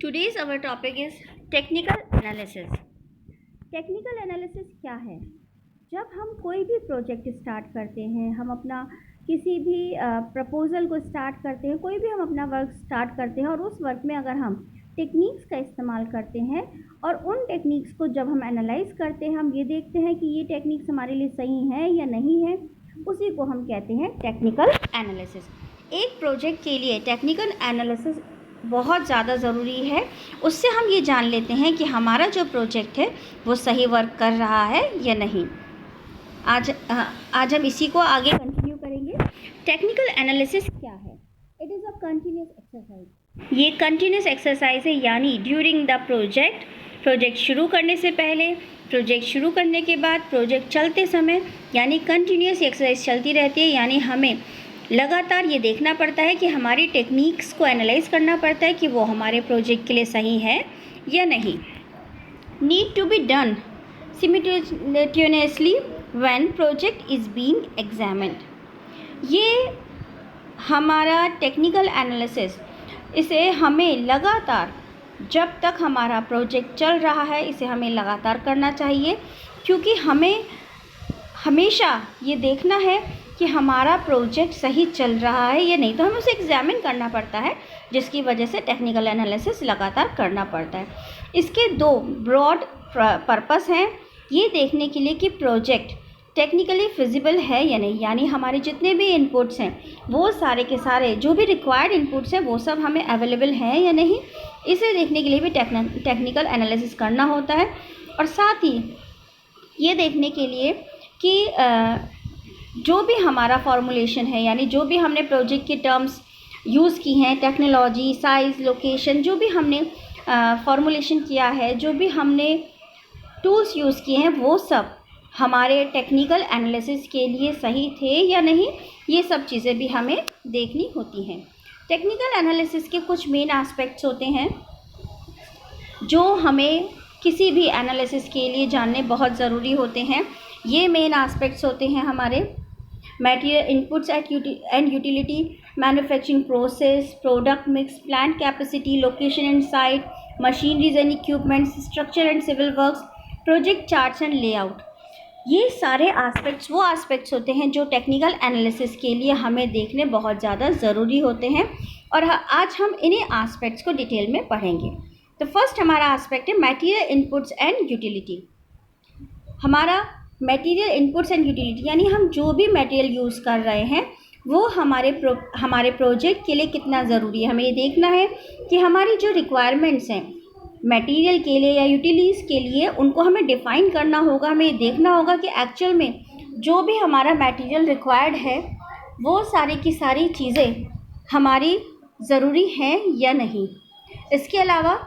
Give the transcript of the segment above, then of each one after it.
Today's our topic is technical analysis. Technical analysis क्या है? जब हम कोई भी प्रोजेक्ट स्टार्ट करते हैं, हम अपना किसी भी प्रपोज़ल को स्टार्ट करते हैं, कोई भी हम अपना वर्क स्टार्ट करते हैं और उस वर्क में अगर हम टेक्निक्स का इस्तेमाल करते हैं और उन टेक्निक्स को जब हम एनालाइज करते हैं, हम ये देखते हैं कि ये टेक्निक्स हमारे लिए सही है या नहीं है, उसी को हम कहते हैं टेक्निकल एनालिसिस। एक प्रोजेक्ट के लिए टेक्निकल एनालिसिस बहुत ज़्यादा ज़रूरी है। उससे हम ये जान लेते हैं कि हमारा जो प्रोजेक्ट है वो सही वर्क कर रहा है या नहीं। आज हम इसी को आगे कंटिन्यू करेंगे। टेक्निकल एनालिसिस क्या है? It is a continuous exercise. ये कंटिन्यूस एक्सरसाइज है, यानी ड्यूरिंग द प्रोजेक्ट शुरू करने से पहले, प्रोजेक्ट शुरू करने के बाद, प्रोजेक्ट चलते समय, यानी कंटिन्यूस एक्सरसाइज चलती रहती है। यानी हमें लगातार ये देखना पड़ता है कि हमारी टेक्निक्स को एनालाइज करना पड़ता है कि वो हमारे प्रोजेक्ट के लिए सही है या नहीं। Need to be done simultaneously when project is being examined. ये हमारा टेक्निकल एनालिसिस, इसे हमें लगातार, जब तक हमारा प्रोजेक्ट चल रहा है, इसे हमें लगातार करना चाहिए, क्योंकि हमें हमेशा ये देखना है कि हमारा प्रोजेक्ट सही चल रहा है या नहीं। तो हमें उसे एग्जामिन करना पड़ता है, जिसकी वजह से टेक्निकल एनालिसिस लगातार करना पड़ता है। इसके दो ब्रॉड पर्पस हैं, ये देखने के लिए कि प्रोजेक्ट टेक्निकली फिजिबल है या नहीं, यानी हमारे जितने भी इनपुट्स हैं वो सारे के सारे, जो भी रिक्वायर्ड इनपुट्स हैं वो सब हमें अवेलेबल हैं या नहीं, इसे देखने के लिए भी टेक्निकल एनालिसिस करना होता है। और साथ ही ये देखने के लिए कि जो भी हमारा फॉर्मुलेशन है, यानी जो भी हमने प्रोजेक्ट के टर्म्स यूज़ की हैं, टेक्नोलॉजी, साइज़, लोकेशन, जो भी हमने फॉर्मुलेशन किया है, जो भी हमने टूल्स यूज़ किए हैं, वो सब हमारे टेक्निकल एनालिसिस के लिए सही थे या नहीं, ये सब चीज़ें भी हमें देखनी होती हैं। टेक्निकल एनालिसिस के कुछ मेन एस्पेक्ट्स होते हैं जो हमें किसी भी एनालिसिस के लिए जानने बहुत ज़रूरी होते हैं। ये मेन एस्पेक्ट्स होते हैं हमारे material inputs and utility, manufacturing process, product mix, plant capacity, location and site, machineries and equipments, structure and civil works, project charts and layout. ये सारे एस्पेक्ट्स वो एस्पेक्ट्स होते हैं जो टेक्निकल एनालिसिस के लिए हमें देखने बहुत ज़्यादा ज़रूरी होते हैं, और आज हम इन्हीं एस्पेक्ट्स को डिटेल में पढ़ेंगे। तो फर्स्ट हमारा एस्पेक्ट है मटेरियल इनपुट्स एंड यूटिलिटी। हमारा मटेरियल इनपुट्स एंड यूटिलिटी, यानी हम जो भी मटेरियल यूज़ कर रहे हैं वो हमारे प्रोजेक्ट के लिए कितना ज़रूरी है। हमें ये देखना है कि हमारी जो रिक्वायरमेंट्स हैं मटेरियल के लिए या यूटिलिटीज़ के लिए, उनको हमें डिफ़ाइन करना होगा। हमें ये देखना होगा कि एक्चुअल में जो भी हमारा मटेरियल रिक्वायर्ड है वो सारी की सारी चीज़ें हमारी ज़रूरी हैं या नहीं। इसके अलावा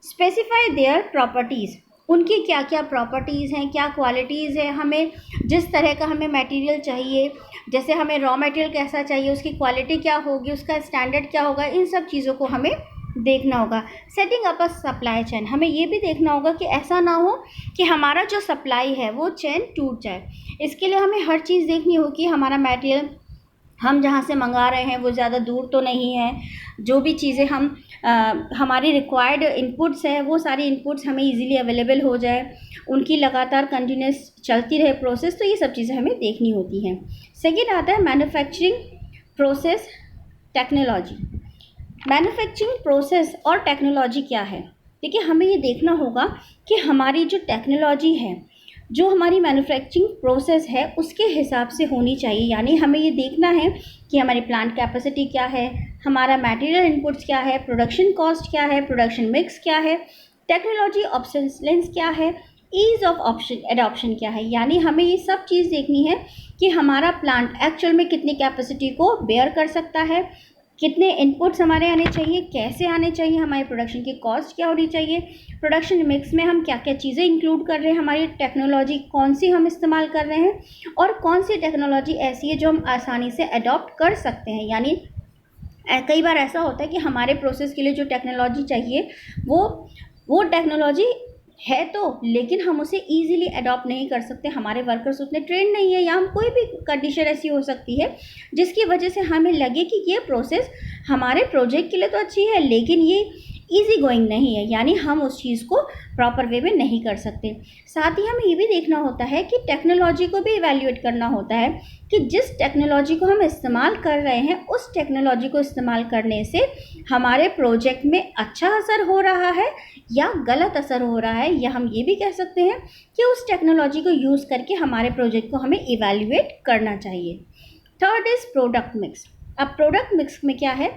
स्पेसिफाई देयर प्रॉपर्टीज़, उनकी क्या क्या प्रॉपर्टीज़ हैं, क्या क्वालिटीज़ हैं, हमें जिस तरह का हमें मटेरियल चाहिए, जैसे हमें रॉ मटेरियल कैसा चाहिए, उसकी क्वालिटी क्या होगी, उसका स्टैंडर्ड क्या होगा, इन सब चीज़ों को हमें देखना होगा। Setting up a supply chain, हमें ये भी देखना होगा कि ऐसा ना हो कि हमारा जो सप्लाई है वो चेन टूट जाए। इसके लिए हमें हर चीज़ देखनी होगी, हमारा मटेरियल हम जहाँ से मंगा रहे हैं वो ज़्यादा दूर तो नहीं है, जो भी चीज़ें हमारी रिक्वायर्ड इनपुट्स हैं वो सारी इनपुट्स हमें इजीली अवेलेबल हो जाए, उनकी लगातार कंटिन्यूस चलती रहे प्रोसेस। तो ये सब चीज़ें हमें देखनी होती हैं। सेकेंड आता है manufacturing process technology. Manufacturing process और टेक्नोलॉजी क्या है? देखिए, हमें ये देखना होगा कि हमारी जो टेक्नोलॉजी है, जो हमारी मैन्युफैक्चरिंग प्रोसेस है, उसके हिसाब से होनी चाहिए। यानी हमें ये देखना है कि हमारी प्लांट कैपेसिटी क्या है, हमारा मटेरियल इनपुट्स क्या है, प्रोडक्शन कॉस्ट क्या है, प्रोडक्शन मिक्स क्या है, टेक्नोलॉजी ऑब्सोलेसेंस क्या है, ईज़ ऑफ एडॉप्शन क्या है। यानी हमें ये सब चीज़ देखनी है कि हमारा प्लांट एक्चुअल में कितनी कैपेसिटी को बेयर कर सकता है, कितने इनपुट्स हमारे आने चाहिए, कैसे आने चाहिए, हमारी प्रोडक्शन की कॉस्ट क्या होनी चाहिए, प्रोडक्शन मिक्स में हम क्या क्या चीज़ें इंक्लूड कर रहे हैं, हमारी टेक्नोलॉजी कौन सी हम इस्तेमाल कर रहे हैं, और कौन सी टेक्नोलॉजी ऐसी है जो हम आसानी से अडॉप्ट कर सकते हैं। यानी कई बार ऐसा होता है कि हमारे प्रोसेस के लिए जो टेक्नोलॉजी चाहिए वो टेक्नोलॉजी है तो, लेकिन हम उसे ईजिली अडॉप्ट नहीं कर सकते, हमारे वर्कर्स उतने ट्रेंड नहीं है, या हम कोई भी कंडीशन ऐसी हो सकती है जिसकी वजह से हमें लगे कि ये प्रोसेस हमारे प्रोजेक्ट के लिए तो अच्छी है, लेकिन ये ईजी गोइंग नहीं है, यानी हम उस चीज़ को प्रॉपर वे में नहीं कर सकते। साथ ही हमें ये भी देखना होता है कि टेक्नोलॉजी को भी इवैल्यूएट करना होता है कि जिस टेक्नोलॉजी को हम इस्तेमाल कर रहे हैं उस टेक्नोलॉजी को इस्तेमाल करने से हमारे प्रोजेक्ट में अच्छा असर हो रहा है या गलत असर हो रहा है, या हम ये भी कह सकते हैं कि उस टेक्नोलॉजी को यूज़ करके हमारे प्रोजेक्ट को हमें इवैल्यूएट करना चाहिए। Third is product mix. अब प्रोडक्ट मिक्स में क्या है?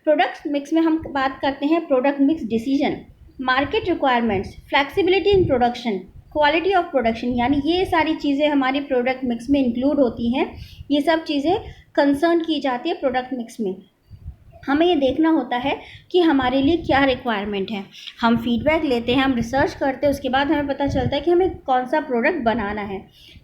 प्रोडक्ट मिक्स में हम बात करते हैं product mix decision, market requirements, flexibility in production, quality of production, यानी ये सारी चीज़ें हमारी प्रोडक्ट मिक्स में इंक्लूड होती हैं। ये सब चीज़ें कंसर्न की जाती है प्रोडक्ट मिक्स में। हमें ये देखना होता है कि हमारे लिए क्या रिक्वायरमेंट है। हम फीडबैक लेते हैं, हम रिसर्च करते हैं, उसके बाद हमें पता चलता है कि हमें कौन सा प्रोडक्ट बनाना है।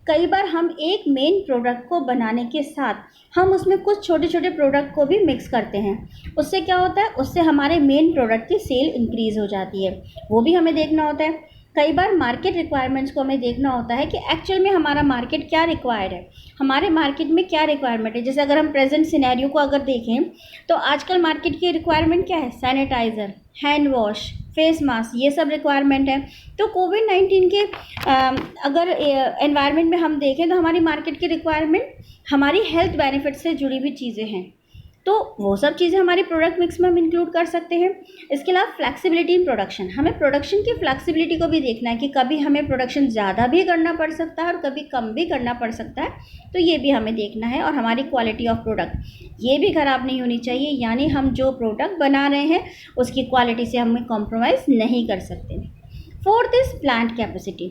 कई बार हम एक मेन प्रोडक्ट को बनाने के साथ हम उसमें कुछ छोटे छोटे प्रोडक्ट को भी मिक्स करते हैं। उससे क्या होता है? उससे हमारे मेन प्रोडक्ट की सेल इंक्रीज़ हो जाती है, वो भी हमें देखना होता है। कई बार मार्केट रिक्वायरमेंट्स को हमें देखना होता है कि एक्चुअल में हमारा मार्केट क्या रिक्वायर्ड है, हमारे मार्केट में क्या रिक्वायरमेंट है। जैसे अगर हम प्रेजेंट सिनेरियो को अगर देखें तो आजकल मार्केट की रिक्वायरमेंट क्या है? Sanitiser, hand wash, face mask, ये सब रिक्वायरमेंट है। तो कोविड-19 के अगर एनवायरनमेंट में हम देखें तो हमारी मार्केट की रिक्वायरमेंट हमारी हेल्थ बेनिफिट से जुड़ी हुई चीज़ें हैं, तो वो सब चीज़ें हमारी प्रोडक्ट मिक्स में हम इंक्लूड कर सकते हैं। इसके अलावा फ्लेक्सिबिलिटी इन प्रोडक्शन, हमें प्रोडक्शन की फ्लेक्सिबिलिटी को भी देखना है कि कभी हमें प्रोडक्शन ज़्यादा भी करना पड़ सकता है और कभी कम भी करना पड़ सकता है, तो ये भी हमें देखना है। और हमारी क्वालिटी ऑफ प्रोडक्ट ये भी ख़राब नहीं होनी चाहिए, यानी हम जो प्रोडक्ट बना रहे हैं उसकी क्वालिटी से हमें कॉम्प्रोमाइज़ नहीं कर सकते। Fourth is plant capacity.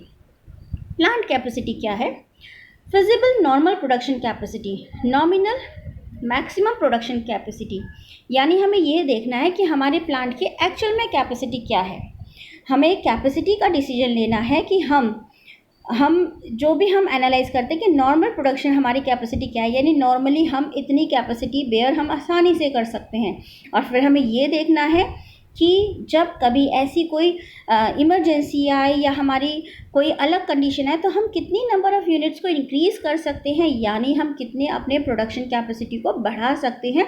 Plant capacity क्या है? Feasible normal production capacity, nominal maximum production capacity, यानी हमें ये देखना है कि हमारे प्लांट की एक्चुअल में कैपेसिटी क्या है। हमें कैपेसिटी का डिसीजन लेना है कि हम जो भी हम एनालाइज करते हैं कि नॉर्मल प्रोडक्शन हमारी कैपेसिटी क्या है, यानी नॉर्मली हम इतनी कैपेसिटी बेयर हम आसानी से कर सकते हैं। और फिर हमें ये देखना है कि जब कभी ऐसी कोई इमरजेंसी आए या हमारी कोई अलग कंडीशन है तो हम कितनी नंबर ऑफ़ यूनिट्स को इंक्रीज़ कर सकते हैं, यानी हम कितने अपने प्रोडक्शन कैपेसिटी को बढ़ा सकते हैं।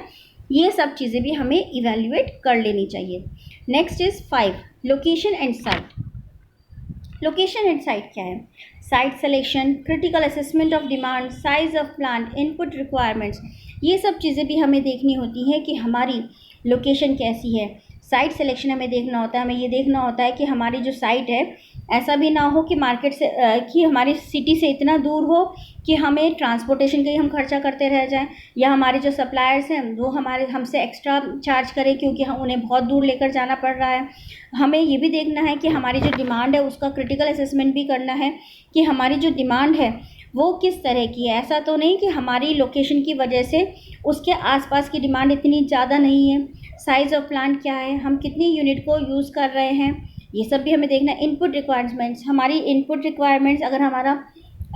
ये सब चीज़ें भी हमें इवैल्यूएट कर लेनी चाहिए। Next is 5, location and site. Location and site क्या है? Site selection, critical assessment of demand, size of plant, input requirements, ये सब चीज़ें भी हमें देखनी होती हैं कि हमारी लोकेशन कैसी है। साइट सिलेक्शन हमें देखना होता है, हमें ये देखना होता है कि हमारी जो साइट है ऐसा भी ना हो कि मार्केट से कि हमारी सिटी से इतना दूर हो कि हमें ट्रांसपोर्टेशन का ही हम खर्चा करते रह जाएं, या हमारे जो सप्लायर्स हैं वो हमसे एक्स्ट्रा चार्ज करें क्योंकि हम उन्हें बहुत दूर लेकर जाना पड़ रहा है। हमें ये भी देखना है कि हमारी जो डिमांड है उसका क्रिटिकल असेसमेंट भी करना है कि हमारी जो डिमांड है वो किस तरह की है। ऐसा तो नहीं कि हमारी लोकेशन की वजह से उसके आसपास की डिमांड इतनी ज़्यादा नहीं है। साइज़ ऑफ प्लांट क्या है, हम कितनी यूनिट को यूज़ कर रहे हैं, ये सब भी हमें देखना है। इनपुट रिक्वायरमेंट्स, हमारी इनपुट रिक्वायरमेंट्स, अगर हमारा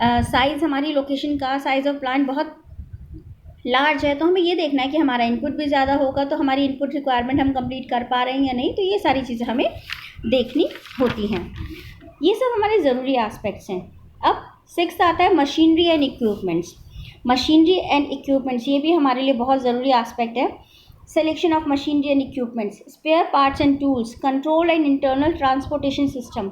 साइज़ हमारी लोकेशन का साइज़ ऑफ प्लांट बहुत लार्ज है तो हमें ये देखना है कि हमारा इनपुट भी ज़्यादा होगा तो हमारी इनपुट रिक्वायरमेंट हम कंप्लीट कर पा रहे हैं या नहीं। तो ये सारी चीज़ें हमें देखनी होती हैं। ये सब हमारे ज़रूरी एस्पेक्ट्स हैं। अब 6 आता है machinery and equipments. Machinery and equipments ये भी हमारे लिए बहुत ज़रूरी एस्पेक्ट है। Selection of machinery and equipments, spare parts and tools, control and internal transportation system.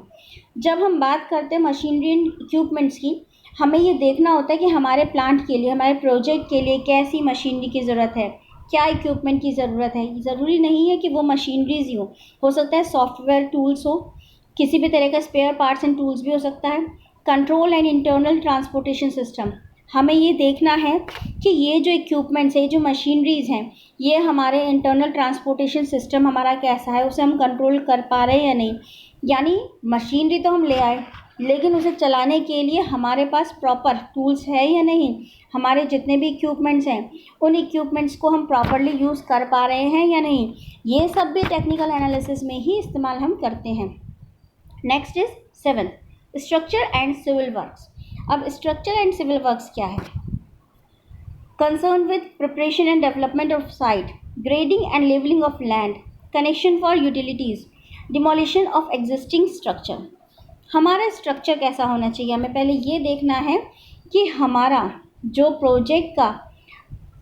जब हम बात करते हैं मशीनरी एंड इक्विपमेंट्स की, हमें ये देखना होता है कि हमारे प्लांट के लिए, हमारे प्रोजेक्ट के लिए कैसी मशीनरी की ज़रूरत है, क्या इक्विपमेंट की ज़रूरत है। ज़रूरी नहीं है कि वो मशीनरीज ही हो सकता है सॉफ्टवेयर टूल्स हो, किसी भी तरह का स्पेयर पार्ट्स एंड टूल्स भी हो सकता है। Control and internal transportation system, हमें ये देखना है कि ये जो इक्विपमेंट्स है, ये जो मशीनरीज़ हैं, ये हमारे इंटरनल ट्रांसपोर्टेशन सिस्टम हमारा कैसा है, उसे हम कंट्रोल कर पा रहे हैं या नहीं। यानी मशीनरी तो हम ले आए लेकिन उसे चलाने के लिए हमारे पास प्रॉपर टूल्स है या नहीं, हमारे जितने भी इक्विपमेंट्स हैं उन इक्विपमेंट्स को हम प्रॉपरली यूज़ कर पा रहे हैं या नहीं। ये सब भी टेक्निकल एनालिसिस में ही इस्तेमाल हम करते हैं। Next is 7, structure and civil works. अब स्ट्रक्चर एंड सिविल वर्क्स क्या है? Concern with preparation and development of site, grading and levelling of land, connection for utilities, demolition of existing structure. हमारा structure कैसा होना चाहिए? हमें पहले ये देखना है कि हमारा जो प्रोजेक्ट का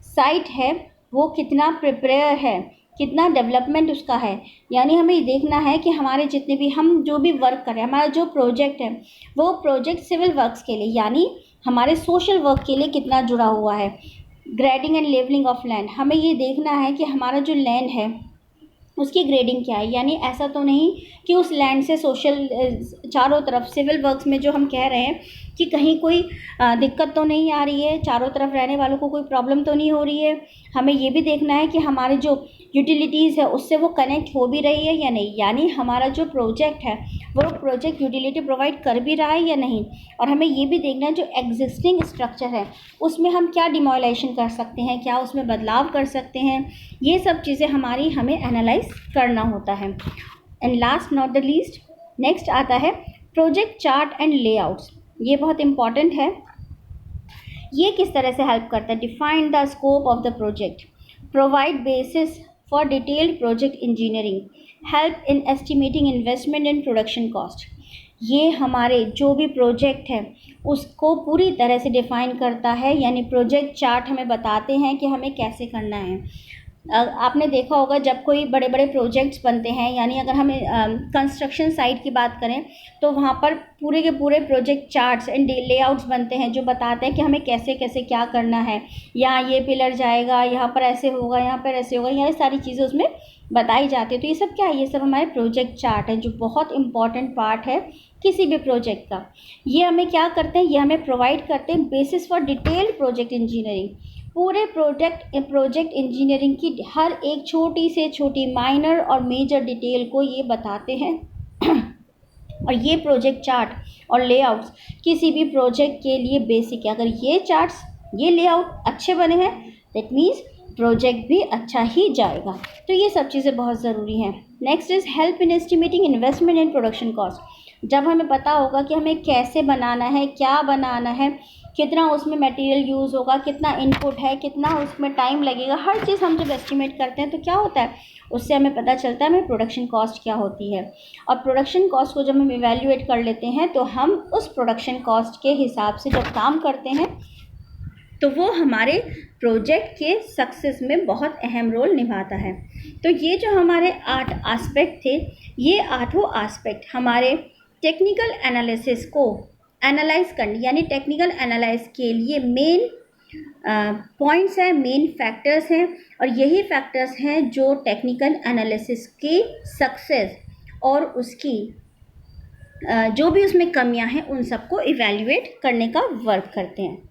साइट है वो कितना प्रिपेयर है, कितना डेवलपमेंट उसका है। यानी हमें ये देखना है कि हमारे जितने भी हम जो भी वर्क कर रहे हैं, हमारा जो प्रोजेक्ट है वो प्रोजेक्ट सिविल वर्क्स के लिए यानी हमारे सोशल वर्क के लिए कितना जुड़ा हुआ है। Grading and levelling of land, हमें ये देखना है कि हमारा जो लैंड है उसकी ग्रेडिंग क्या है। यानी ऐसा तो नहीं कि उस लैंड से सोशल चारों तरफ सिविल वर्क्स में जो हम कह रहे हैं कि कहीं कोई दिक्कत तो नहीं आ रही है, चारों तरफ रहने वालों को कोई प्रॉब्लम तो नहीं हो रही है। हमें ये भी देखना है कि हमारे जो यूटिलिटीज़ है उससे वो कनेक्ट हो भी रही है या नहीं, यानी हमारा जो प्रोजेक्ट है वो प्रोजेक्ट यूटिलिटी प्रोवाइड कर भी रहा है या नहीं। और हमें ये भी देखना है जो एग्जिस्टिंग स्ट्रक्चर है उसमें हम क्या डिमोलेशन कर सकते हैं, क्या उसमें बदलाव कर सकते हैं। ये सब चीज़ें हमें एनालाइज करना होता है। And last not the least, next आता है प्रोजेक्ट चार्ट एंड लेआउट्स। ये बहुत इंपॉर्टेंट है। ये किस तरह से हेल्प करता है? Define the scope of the project, provide basis for detailed project engineering, help in estimating investment and production cost. ये हमारे जो भी प्रोजेक्ट है उसको पूरी तरह से डिफ़ाइन करता है, यानी प्रोजेक्ट चार्ट हमें बताते हैं कि हमें कैसे करना है। आपने देखा होगा जब कोई बड़े बड़े प्रोजेक्ट्स बनते हैं, यानी अगर हमें कंस्ट्रक्शन साइट की बात करें तो वहाँ पर पूरे के पूरे प्रोजेक्ट चार्ट्स एंड लेआउट्स बनते हैं जो बताते हैं कि हमें कैसे कैसे क्या करना है। यहाँ ये पिलर जाएगा, यहाँ पर ऐसे होगा, यहाँ पर ऐसे होगा, ये सारी चीज़ें उसमें बताई जाती है। तो ये सब क्या है? ये सब हमारे प्रोजेक्ट चार्ट है जो बहुत इंपॉर्टेंट पार्ट है किसी भी प्रोजेक्ट का। ये हमें क्या करते हैं? ये हमें प्रोवाइड करते हैं basis for detailed project engineering. पूरे प्रोजेक्ट इंजीनियरिंग की हर एक छोटी से छोटी माइनर और मेजर डिटेल को ये बताते हैं। और ये प्रोजेक्ट चार्ट और लेआउट्स किसी भी प्रोजेक्ट के लिए बेसिक है। अगर ये चार्ट्स ये लेआउट अच्छे बने हैं दैट मीन्स प्रोजेक्ट भी अच्छा ही जाएगा। तो ये सब चीज़ें बहुत ज़रूरी हैं। Next is help in estimating investment and production cost. जब हमें पता होगा कि हमें कैसे बनाना है, क्या बनाना है, कितना उसमें मटेरियल यूज़ होगा, कितना इनपुट है, कितना उसमें टाइम लगेगा, हर चीज़ हम जब एस्टिमेट करते हैं तो क्या होता है उससे हमें पता चलता है हमें प्रोडक्शन कॉस्ट क्या होती है। और प्रोडक्शन कॉस्ट को जब हम इवैल्यूएट कर लेते हैं तो हम उस प्रोडक्शन कॉस्ट के हिसाब से जब काम करते हैं तो वो हमारे प्रोजेक्ट के सक्सेस में बहुत अहम रोल निभाता है। तो ये जो हमारे 8 एस्पेक्ट थे, ये 8 एस्पेक्ट हमारे टेक्निकल एनालिसिस को एनालाइज करने यानी टेक्निकल एनालाइज के लिए मेन पॉइंट्स हैं, मेन फैक्टर्स हैं। और यही फैक्टर्स हैं जो टेक्निकल एनालिसिस की सक्सेस और उसकी जो भी उसमें कमियां हैं उन सबको इवैल्यूएट करने का वर्क करते हैं।